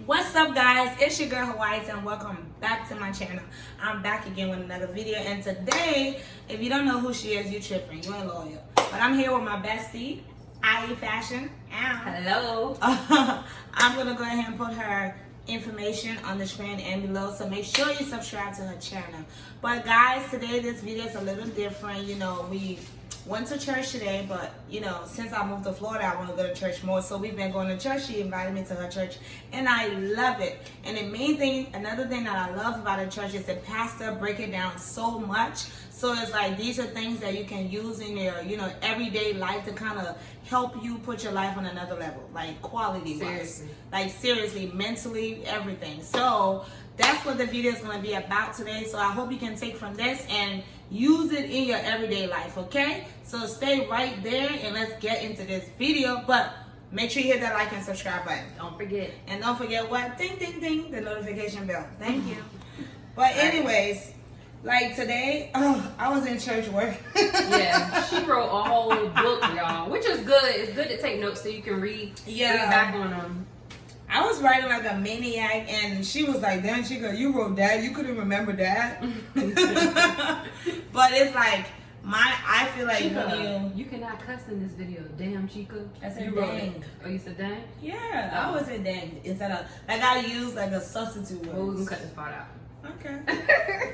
What's up, guys? It's your girl Hawaiita and welcome back to my channel. I'm back again with another video, and today, if you don't know who she is, you tripping, you ain't loyal. But I'm here with my bestie, IE Fashion. Hello. I'm gonna go ahead and put her information on the screen and below, so make sure you subscribe to her channel. But guys, today this video is a little different. You know, we went to church today, but you know, since I moved to Florida, I want to go to church more, so we've been going to church. She invited me to her church and I love it. And the main thing, another thing that I love about the church is the pastor break it down so much. So it's like, these are things that you can use in your, you know, everyday life to kind of help you put your life on another level, like quality wise, like seriously, mentally, everything. So that's what the video is going to be about today. So I hope you can take from this and use it in your everyday life, okay? So stay right there and let's get into this video. But make sure you hit that like and subscribe button. Don't forget. And don't forget what? Ding, ding, ding, the notification bell. Thank you. But anyways, like today, I was in church work. Yeah, she wrote a whole book, y'all, which is good. It's good to take notes so you can read back on them. I was writing like a maniac, and she was like, "Damn, she go, you wrote that? You couldn't remember that?" But it's like I feel like Chica, you cannot cuss in this video. Damn, Chica. I said you dang. Oh, you said dang? Yeah, I would say dang instead of like I used like a substitute word. Well, we can cut this part out. Okay.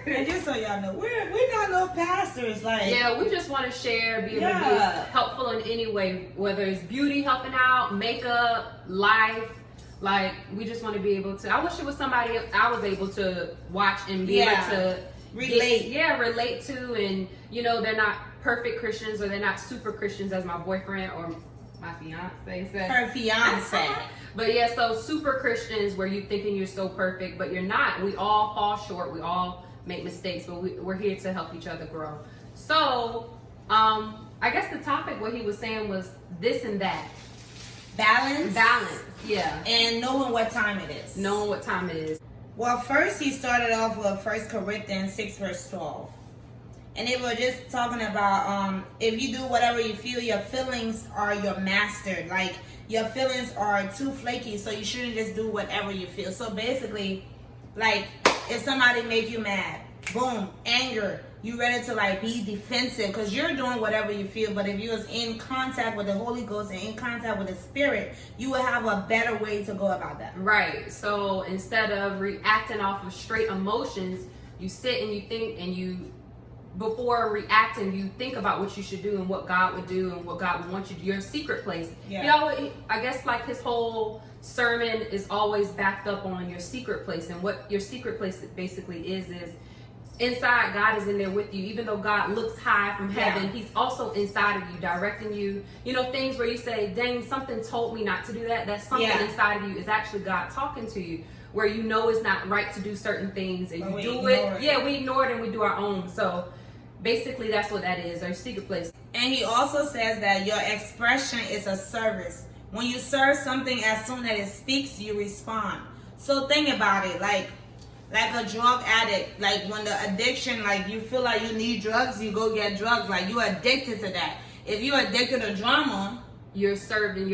And just so y'all know, we're not no pastors. Like, yeah, we just want to share, be able to be helpful in any way, whether it's beauty, helping out, makeup, life. Like, we just want to be able to. I wish it was somebody I was able to watch and be able to relate. Relate to, and you know, they're not perfect Christians or they're not super Christians as my boyfriend or my fiance said. Her fiance. But yeah, so super Christians where you thinking you're so perfect, but you're not. We all fall short. We all make mistakes, but we're here to help each other grow. So, I guess the topic, what he was saying was this and that. Balance, yeah. And knowing what time it is. Knowing what time it is. Well, first he started off with 1 Corinthians 6 verse 12. And they were just talking about if you do whatever you feel, your feelings are your master. Like, your feelings are too flaky, so you shouldn't just do whatever you feel. So basically, like, if somebody make you mad, boom, anger, you ready to like be defensive because you're doing whatever you feel. But if you was in contact with the Holy Ghost and in contact with the Spirit, you would have a better way to go about that. Right. So instead of reacting off of straight emotions, you sit and you think, and you, before reacting, you think about what you should do and what God would do and what God would want you to do. Your secret place. Yeah. You know, I guess like his whole sermon is always backed up on your secret place. And what your secret place basically is inside, God is in there with you. Even though God looks high from heaven, he's also inside of you, directing you. You know, things where you say, dang, something told me not to do that. That's something inside of you is actually God talking to you, where you know it's not right to do certain things and you do it. Yeah, we ignore it and we do our own. So basically that's what that is, our secret place. And he also says that your expression is a service. When you serve something, as soon as it speaks, you respond. So think about it, like a drug addict, like when the addiction, like you feel like you need drugs, you go get drugs, like you're addicted to that. If you're addicted to drama, you're serving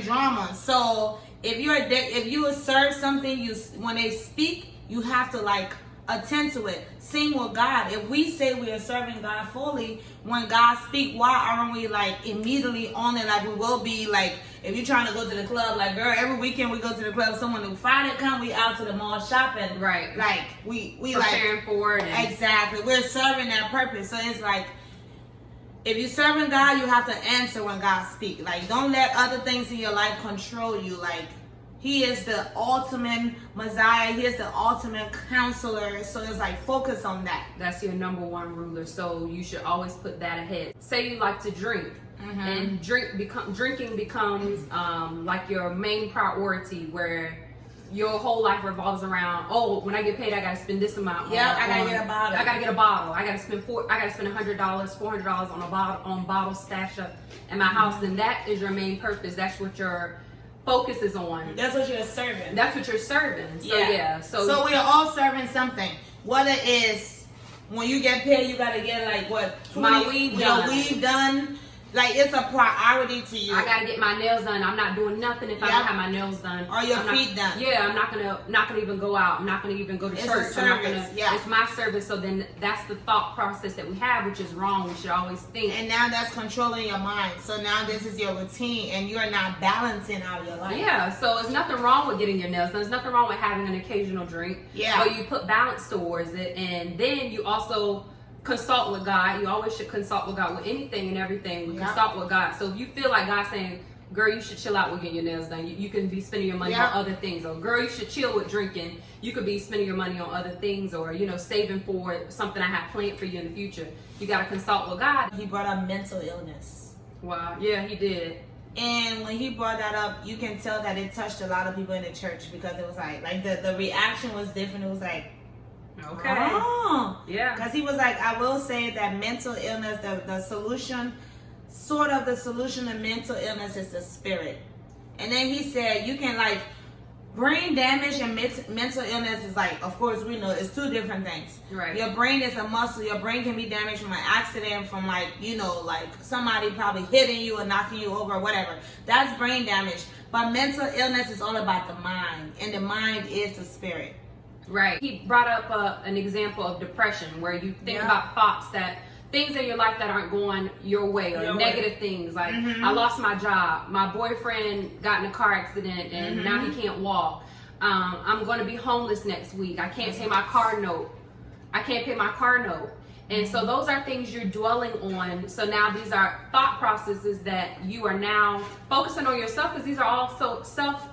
drama. So if you serve something, when they speak, you have to like attend to it. Same with God. If we say we are serving God fully, when God speak, why aren't we like immediately on it? Like we will be like, if you're trying to go to the club, like girl, every weekend we go to the club. Someone new Friday come, we out to the mall shopping. Right. Like we preparing like for it. Exactly. We're serving that purpose. So it's like, if you're serving God, you have to answer when God speaks. Like, don't let other things in your life control you. Like, he is the ultimate Messiah. He is the ultimate counselor. So it's like, focus on that. That's your number one ruler. So you should always put that ahead. Say you like to drink, and drinking becomes like your main priority, where your whole life revolves around, oh, when I get paid, I gotta spend this amount. Yeah, I gotta get a bottle. I gotta get a bottle. I gotta spend $100, $400 on bottles stashed up in my house. Then that is your main purpose. That's what your focus is on. That's what you're serving. That's what you're serving. So yeah. So we are all serving something. Whether it's when you get paid, you gotta get like what? My weave done. Your weave done. Like, it's a priority to you. I gotta get my nails done. I'm not doing nothing if I don't have my nails done. Or your feet done. Yeah, I'm not gonna even go out. I'm not gonna even go to church. It's my service. So then that's the thought process that we have, which is wrong. We should always think. And now that's controlling your mind. So now this is your routine, and you're not balancing out your life. Yeah. So there's nothing wrong with getting your nails done. There's nothing wrong with having an occasional drink. Yeah. But you put balance towards it, and then you also consult with God. You always should consult with God with anything and everything. We consult with God. So if you feel like God's saying, girl, you should chill out with getting your nails done, you can be spending your money on other things. Or girl, you should chill with drinking, you could be spending your money on other things, or saving for something I have planned for you in the future. You got to consult with God. He brought up mental illness. Wow. Yeah, he did. And when he brought that up, you can tell that it touched a lot of people in the church, because it was like the reaction was different. It was like, okay. Oh. Yeah. Because he was like, I will say that mental illness, the solution to mental illness is the spirit. And then he said, you can, like, brain damage and mental illness is like, of course, we know it's two different things. Right. Your brain is a muscle. Your brain can be damaged from an accident, from like somebody probably hitting you or knocking you over or whatever. That's brain damage. But mental illness is all about the mind. And the mind is the spirit. Right. He brought up an example of depression, where you think about things in your life that aren't going your way, or negative things. Like, I lost my job. My boyfriend got in a car accident and now he can't walk. I'm going to be homeless next week. I can't pay my car note. And so those are things you're dwelling on. So now these are thought processes that you are now focusing on yourself, because these are also self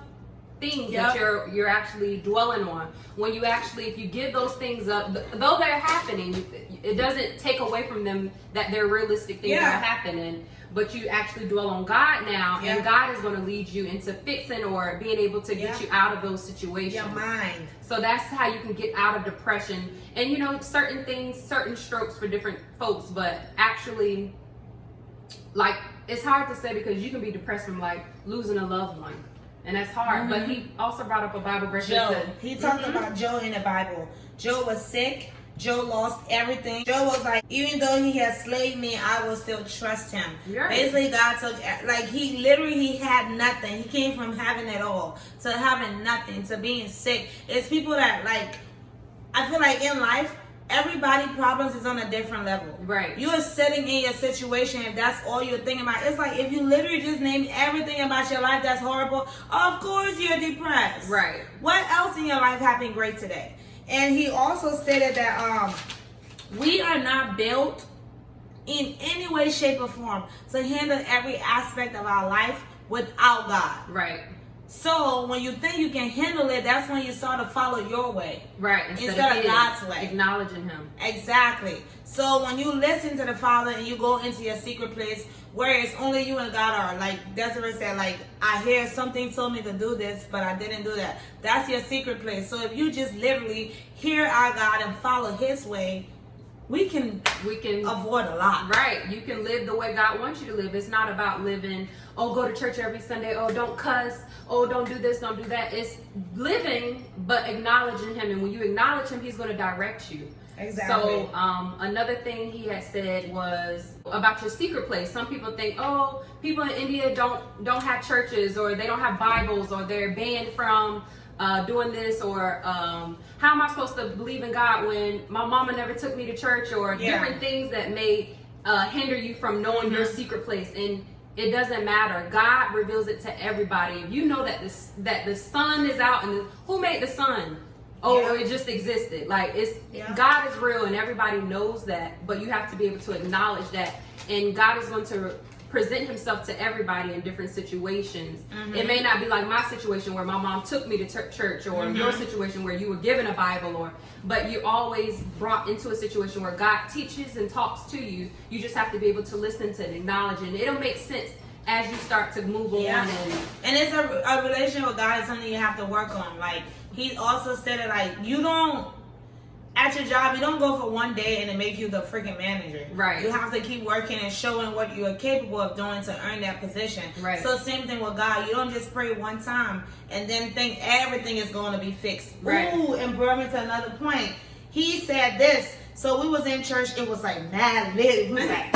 things that you're actually dwelling on. When you actually, if you give those things up, though they're happening, it doesn't take away from them that they're realistic things that are happening. But you actually dwell on God now, and God is going to lead you into fixing or being able to get you out of those situations. Your mind. So that's how you can get out of depression. And certain things, certain strokes for different folks, but actually, like, it's hard to say, because you can be depressed from like losing a loved one. And that's hard. But he also brought up a Bible verse. Job. He talked about Job in the Bible. Job was sick. Job lost everything. Job was like, even though he has slayed me, I will still trust him. Right. Basically, God took, like, he had nothing. He came from having it all to having nothing, to being sick. It's people that, like, I feel like in life, everybody's problems is on a different level. Right. You are sitting in your situation, if that's all you're thinking about. It's like, if you literally just name everything about your life that's horrible, of course you're depressed. Right. What else in your life happened great today? And he also stated that we are not built in any way, shape, or form to handle every aspect of our life without God. Right. So when you think you can handle it, that's when you start to follow your way. Right. Instead of God's way. Acknowledging him. Exactly. So when you listen to the Father and you go into your secret place where it's only you and God are, like Desiree said, like, I hear something told me to do this, but I didn't do that. That's your secret place. So if you just literally hear our God and follow his way, we can avoid a lot. Right. You can live the way God wants you to live. It's not about living, oh, go to church every Sunday, oh, don't cuss, oh, don't do this, don't do that. It's living, but acknowledging him. And when you acknowledge him, he's going to direct you. Exactly. So another thing he had said was about your secret place. Some people think, oh, people in India don't have churches, or they don't have Bibles, or they're banned from doing this, or how am I supposed to believe in God when my mama never took me to church, or different things that may hinder you from knowing your secret place. And it doesn't matter. God reveals it to everybody. If you know that the sun is out, and who made the sun? Oh, it just existed. Like, God is real, and everybody knows that, but you have to be able to acknowledge that. And God is going to present himself to everybody in different situations. It may not be like my situation where my mom took me to church, or your situation where you were given a Bible, but you're always brought into a situation where God teaches and talks to you. You just have to be able to listen to it, acknowledge it, and it'll make sense as you start to move on. And it's a relationship with God is something you have to work on. Like, he also stated, like, you don't, at your job, you don't go for one day and it make you the freaking manager. Right. You have to keep working and showing what you are capable of doing to earn that position. Right. So same thing with God. You don't just pray one time and then think everything is going to be fixed. Right. Ooh, and brought me to another point. He said this, So we was in church. It was like mad lit. We was like,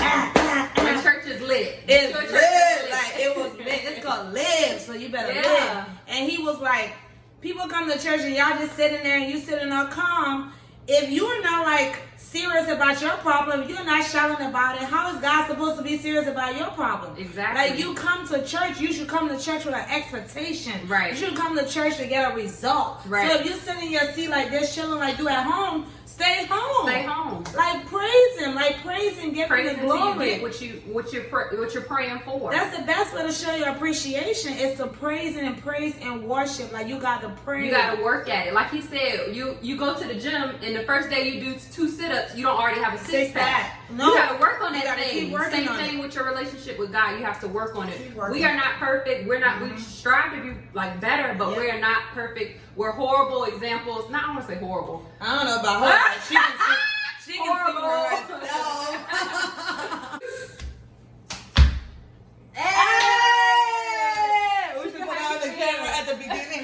When church is lit. It's Your church lit. is lit. Like, it was lit. It's called live. So you better Yeah. live. And he was like, people come to church and y'all just sitting there and you sitting there calm. If you're not like serious about your problem, you're not shouting about it, how is God supposed to be serious about your problem? Exactly. Like, you come to church, you should come to church with an expectation. Right. You should come to church to get a result. Right. So if you're sitting in your seat like this, chilling like you at home, stay home. Stay home. Like, praise him. Like, praise him. Give Praise him the until you glory. get what you're praying for. That's the best way to show your appreciation is to praise and worship. Like, you got to praise. You got to work at it. Like he said, you go to the gym and the first day you do 2 sit-ups, you don't already have a six-pack. No. You got to work on You that gotta thing. keep working Same on thing it. with your relationship with God. You have to work on it. Keep working. We are not perfect. We're not. We strive to be like better, but Yeah. we are not perfect. We're horrible examples. Not I want to say horrible. I don't know about her. But she can see. She can see Horrible. for herself. Hey! We should put on the camera at the beginning.